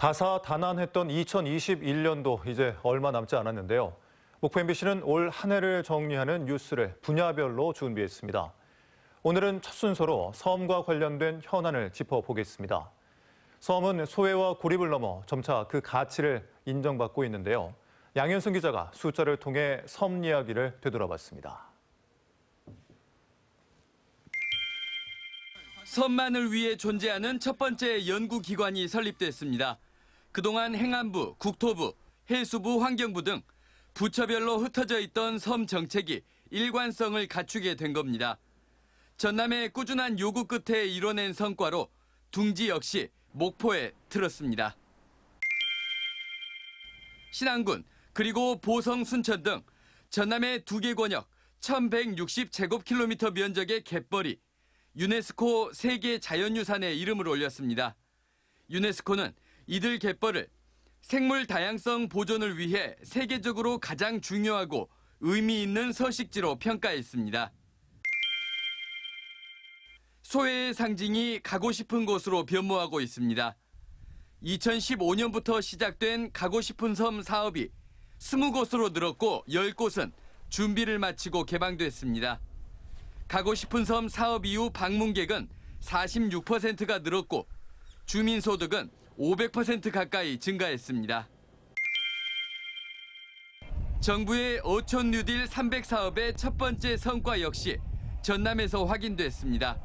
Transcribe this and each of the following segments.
다사다난했던 2021년도 이제 얼마 남지 않았는데요. 목포 MBC는 올 한 해를 정리하는 뉴스를 분야별로 준비했습니다. 오늘은 첫 순서로 섬과 관련된 현안을 짚어보겠습니다. 섬은 소외와 고립을 넘어 점차 그 가치를 인정받고 있는데요. 양현승 기자가 숫자를 통해 섬 이야기를 되돌아봤습니다. 섬만을 위해 존재하는 첫 번째 연구기관이 설립됐습니다. 그동안 행안부, 국토부, 해수부, 환경부 등 부처별로 흩어져 있던 섬 정책이 일관성을 갖추게 된 겁니다. 전남의 꾸준한 요구 끝에 이뤄낸 성과로 둥지 역시 목포에 들었습니다. 신안군 그리고 보성, 순천 등 전남의 2개 권역 1160제곱킬로미터 면적의 갯벌이 유네스코 세계 자연유산에 이름을 올렸습니다. 유네스코는 이들 갯벌을 생물 다양성 보존을 위해 세계적으로 가장 중요하고 의미 있는 서식지로 평가했습니다. 소외의 상징이 가고 싶은 곳으로 변모하고 있습니다. 2015년부터 시작된 가고 싶은 섬 사업이 20곳으로 늘었고 10곳은 준비를 마치고 개방됐습니다. 가고 싶은 섬 사업 이후 방문객은 46%가 늘었고 주민소득은 500% 가까이 증가했습니다. 정부의 어촌 뉴딜 300 사업의 첫 번째 성과 역시 전남에서 확인됐습니다.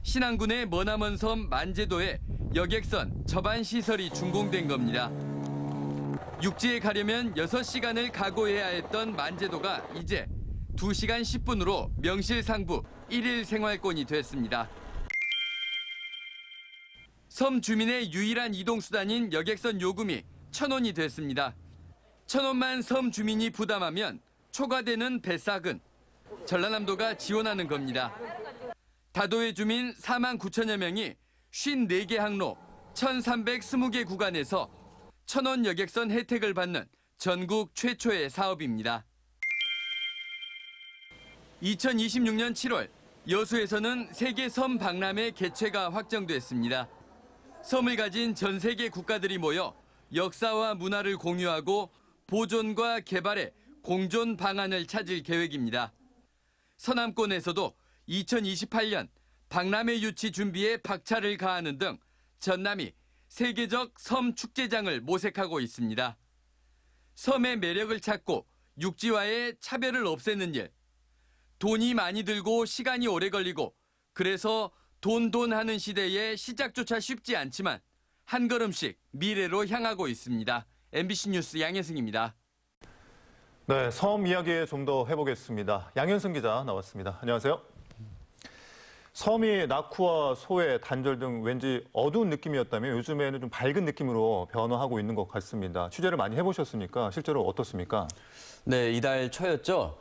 신안군의 머나먼 섬 만제도에 여객선 접안 시설이 준공된 겁니다. 육지에 가려면 6시간을 각오해야 했던 만제도가 이제 2시간 10분으로 명실상부 1일 생활권이 됐습니다. 섬 주민의 유일한 이동수단인 여객선 요금이 1,000원이 됐습니다. 1,000원만 섬 주민이 부담하면 초과되는 배싹은 전라남도가 지원하는 겁니다. 다도의 주민 4만 9천여 명이 54개 항로 1,320개 구간에서 1,000원 여객선 혜택을 받는 전국 최초의 사업입니다. 2026년 7월 여수에서는 세계 섬 박람회 개최가 확정됐습니다. 섬을 가진 전 세계 국가들이 모여 역사와 문화를 공유하고 보존과 개발의 공존 방안을 찾을 계획입니다. 서남권에서도 2028년 박람회 유치 준비에 박차를 가하는 등 전남이 세계적 섬 축제장을 모색하고 있습니다. 섬의 매력을 찾고 육지와의 차별을 없애는 일. 돈이 많이 들고 시간이 오래 걸리고 그래서 돈 하는 시대에 시작조차 쉽지 않지만 한 걸음씩 미래로 향하고 있습니다. MBC 뉴스 양혜승입니다. 네, 섬 이야기 좀 더 해보겠습니다. 양현승 기자 나왔습니다. 안녕하세요. 섬이 낙후와 소외, 단절 등 왠지 어두운 느낌이었다면 요즘에는 좀 밝은 느낌으로 변화하고 있는 것 같습니다. 취재를 많이 해보셨으니까 실제로 어떻습니까? 네, 이달 초였죠.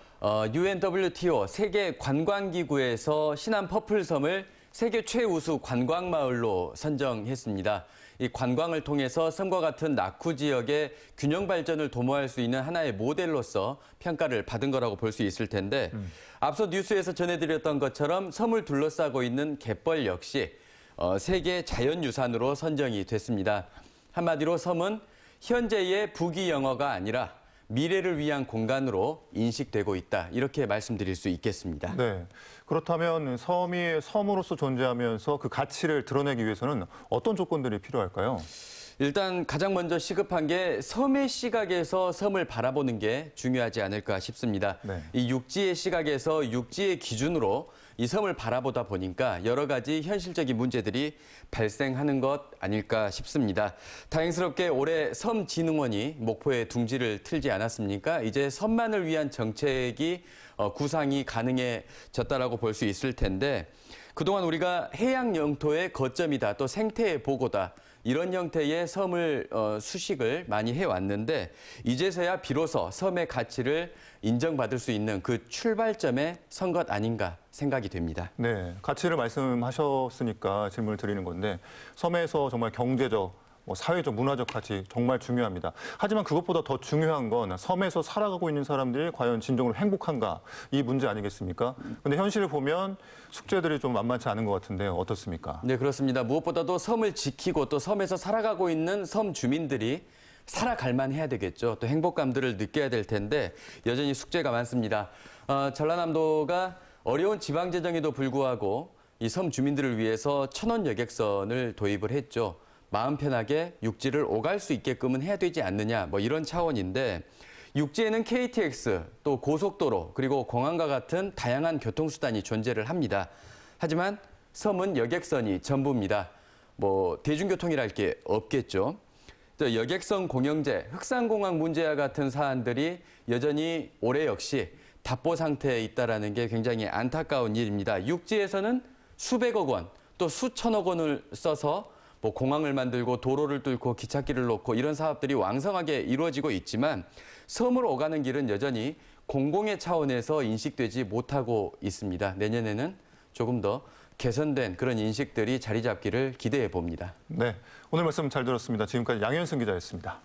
UNWTO 세계관광기구에서 신안 퍼플섬을 세계 최우수 관광마을로 선정했습니다. 이 관광을 통해서 섬과 같은 낙후 지역의 균형 발전을 도모할 수 있는 하나의 모델로서 평가를 받은 거라고 볼 수 있을 텐데 앞서 뉴스에서 전해드렸던 것처럼 섬을 둘러싸고 있는 갯벌 역시 세계 자연유산으로 선정이 됐습니다. 한마디로 섬은 현재의 부귀 영화가 아니라 미래를 위한 공간으로 인식되고 있다. 이렇게 말씀드릴 수 있겠습니다. 네, 그렇다면 섬이 섬으로서 존재하면서 그 가치를 드러내기 위해서는 어떤 조건들이 필요할까요? 일단 가장 먼저 시급한 게 섬의 시각에서 섬을 바라보는 게 중요하지 않을까 싶습니다. 네. 이 육지의 시각에서 육지의 기준으로 이 섬을 바라보다 보니까 여러 가지 현실적인 문제들이 발생하는 것 아닐까 싶습니다. 다행스럽게 올해 섬진흥원이 목포에 둥지를 틀지 않았습니까? 이제 섬만을 위한 정책이 구상이 가능해졌다라고 볼 수 있을 텐데 그동안 우리가 해양 영토의 거점이다, 또 생태의 보고다, 이런 형태의 섬을 수식을 많이 해왔는데 이제서야 비로소 섬의 가치를 인정받을 수 있는 그 출발점에 선 것 아닌가 생각이 됩니다. 네, 가치를 말씀하셨으니까 질문을 드리는 건데 섬에서 정말 경제적, 뭐 사회적, 문화적 가치 정말 중요합니다. 하지만 그것보다 더 중요한 건 섬에서 살아가고 있는 사람들이 과연 진정으로 행복한가 이 문제 아니겠습니까? 근데 현실을 보면 숙제들이 좀 만만치 않은 것 같은데요. 어떻습니까? 네, 그렇습니다. 무엇보다도 섬을 지키고 또 섬에서 살아가고 있는 섬 주민들이 살아갈만 해야 되겠죠. 또 행복감들을 느껴야 될 텐데 여전히 숙제가 많습니다. 전라남도가 어려운 지방 재정에도 불구하고 이 섬 주민들을 위해서 천원 여객선을 도입을 했죠. 마음 편하게 육지를 오갈 수 있게끔은 해야 되지 않느냐, 뭐 이런 차원인데 육지에는 KTX, 또 고속도로, 그리고 공항과 같은 다양한 교통수단이 존재를 합니다. 하지만 섬은 여객선이 전부입니다. 뭐 대중교통이랄 게 없겠죠. 또 여객선 공영제, 흑산공항 문제와 같은 사안들이 여전히 올해 역시 답보 상태에 있다는 게 굉장히 안타까운 일입니다. 육지에서는 수백억 원, 또 수천억 원을 써서 뭐 공항을 만들고 도로를 뚫고 기찻길을 놓고 이런 사업들이 왕성하게 이루어지고 있지만 섬으로 오가는 길은 여전히 공공의 차원에서 인식되지 못하고 있습니다. 내년에는 조금 더 개선된 그런 인식들이 자리 잡기를 기대해 봅니다. 네, 오늘 말씀 잘 들었습니다. 지금까지 양현승 기자였습니다.